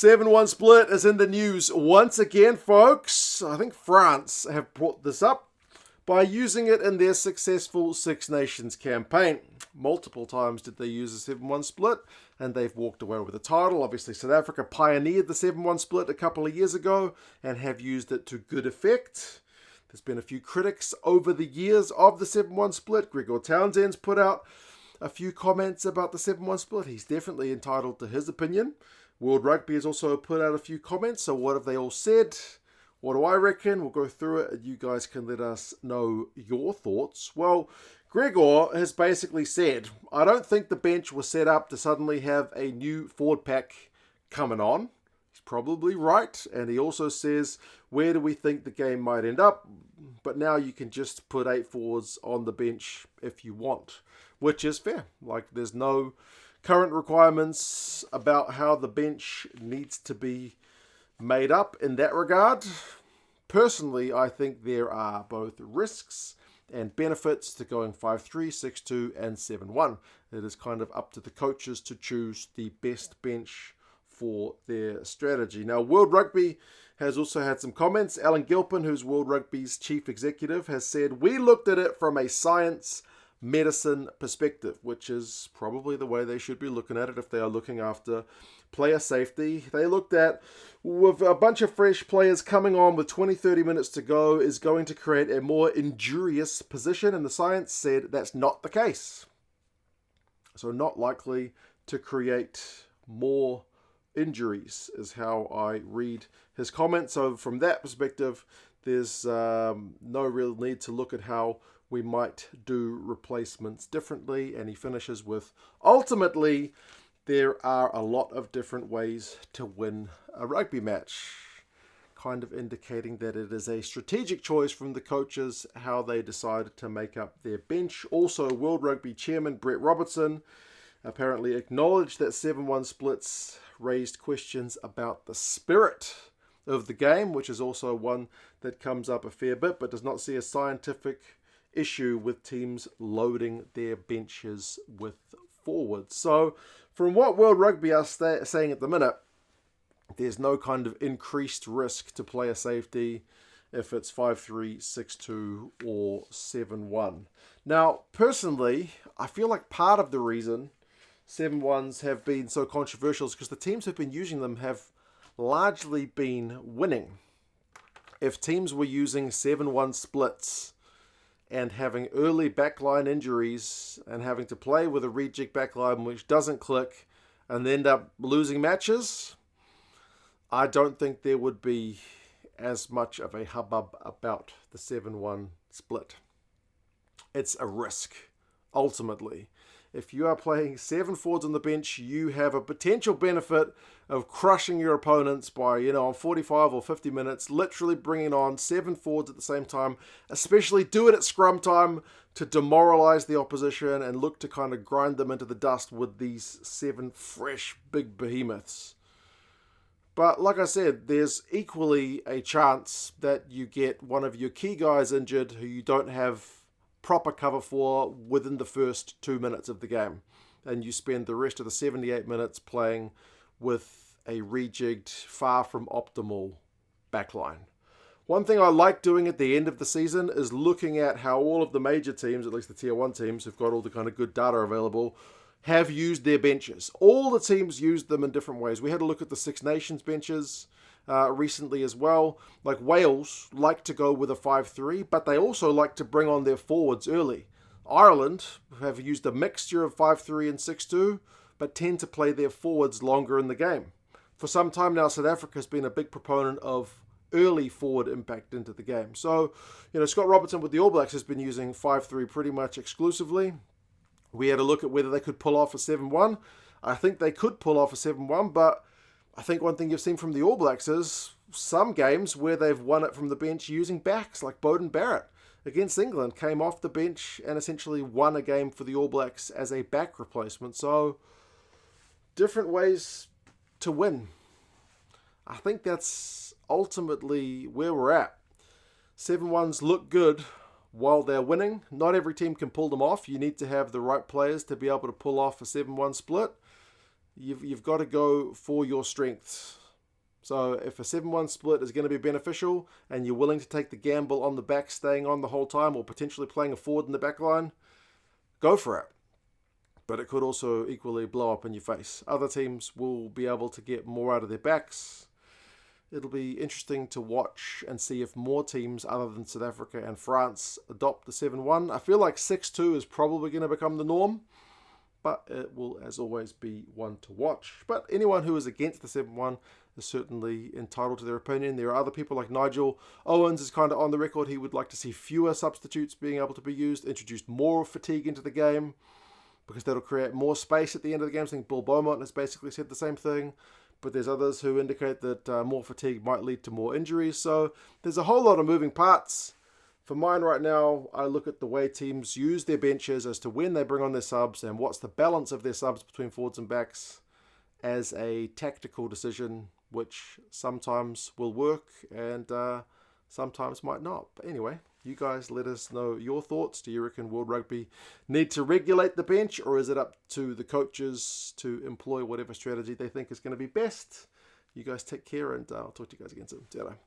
7-1 split is in the news once again, folks. I think France have brought this up by using it in their successful Six Nations campaign. Multiple times did they use a 7-1 split, and they've walked away with the title. Obviously, South Africa pioneered the 7-1 split a couple of years ago and have used it to good effect. There's been a few critics over the years of the 7-1 split. Gregor Townsend's put out a few comments about the 7-1 split. He's definitely entitled to his opinion. World Rugby has also put out a few comments. So what have they all said? What do I reckon? We'll go through it and you guys can let us know your thoughts. Well, Gregor has basically said, I don't think the bench was set up to suddenly have a new forward pack coming on. He's probably right. And he also says, where do we think the game might end up? But now you can just put 8 forwards on the bench if you want, which is fair. Like, there's no current requirements about how the bench needs to be made up in that regard. Personally, I think there are both risks and benefits to going 5-3, 6-2 and 7-1. It is kind of up to the coaches to choose the best bench for their strategy. Now, World Rugby has also had some comments. Alan Gilpin, who's World Rugby's chief executive, has said, we looked at it from a science medicine perspective, which is probably the way they should be looking at it if they are looking after player safety. They looked at, with a bunch of fresh players coming on with 20-30 minutes to go, is going to create a more injurious position, and the science said that's not the case. So not likely to create more injuries is how I read his comment. So from that perspective, there's no real need to look at how we might do replacements differently. And he finishes with, ultimately, there are a lot of different ways to win a rugby match, kind of indicating that it is a strategic choice from the coaches how they decided to make up their bench. Also, World Rugby chairman Brett Robertson apparently acknowledged that 7-1 splits raised questions about the spirit of the game, which is also one that comes up a fair bit, but does not see a scientific issue with teams loading their benches with forwards. So from what World Rugby are saying at the minute, there's no kind of increased risk to player safety if it's 5-3, 6-2 or 7-1. Now, personally, I feel like part of the reason 7-1s have been so controversial is because the teams who've been using them have largely been winning. If teams were using 7-1 splits and having early backline injuries and having to play with a rejig backline which doesn't click and end up losing matches, I don't think there would be as much of a hubbub about the 7-1 split. It's a risk, ultimately. If you are playing 7 forwards on the bench, you have a potential benefit of crushing your opponents by, on 45 or 50 minutes, literally bringing on 7 forwards at the same time, especially do it at scrum time to demoralize the opposition and look to kind of grind them into the dust with these 7 fresh big behemoths. But like I said, there's equally a chance that you get one of your key guys injured who you don't have proper cover for within the first 2 minutes of the game, and you spend the rest of the 78 minutes playing with a rejigged, far from optimal backline. One thing I like doing at the end of the season is looking at how all of the major teams, at least the tier 1 teams who've got all the kind of good data available, have used their benches. All the teams used them in different ways. We had a look at the Six Nations benches recently as well. Like Wales like to go with a 5-3, but they also like to bring on their forwards early. Ireland have used a mixture of 5-3 and 6-2, but tend to play their forwards longer in the game. For some time now, South Africa has been a big proponent of early forward impact into the game. So, Scott Robertson with the All Blacks has been using 5-3 pretty much exclusively. We had a look at whether they could pull off a 7-1. I think they could pull off a 7-1, but I think one thing you've seen from the All Blacks is some games where they've won it from the bench using backs, like Beauden Barrett against England, came off the bench and essentially won a game for the All Blacks as a back replacement. So, different ways to win. I think that's ultimately where we're at. 7-1s look good while they're winning. Not every team can pull them off. You need to have the right players to be able to pull off a 7-1 split. You've got to go for your strengths So if a 7-1 split is going to be beneficial and you're willing to take the gamble on the back staying on the whole time or potentially playing a forward in the back line, go for it. But it could also equally blow up in your face. Other teams will be able to get more out of their backs. It'll be interesting to watch and see if more teams other than South Africa and France adopt the 7-1. I feel like 6-2 is probably going to become the norm, but it will, as always, be one to watch. But anyone who is against the 7-1 is certainly entitled to their opinion. There are other people like Nigel Owens is kind of on the record. He would like to see fewer substitutes being able to be used, introduce more fatigue into the game, because that'll create more space at the end of the game. I think Bill Beaumont has basically said the same thing. But there's others who indicate that more fatigue might lead to more injuries. So there's a whole lot of moving parts. For mine right now, I look at the way teams use their benches as to when they bring on their subs and what's the balance of their subs between forwards and backs as a tactical decision, which sometimes will work and sometimes might not. But anyway, you guys let us know your thoughts. Do you reckon World Rugby need to regulate the bench, or is it up to the coaches to employ whatever strategy they think is going to be best? You guys take care, and I'll talk to you guys again soon. See you later.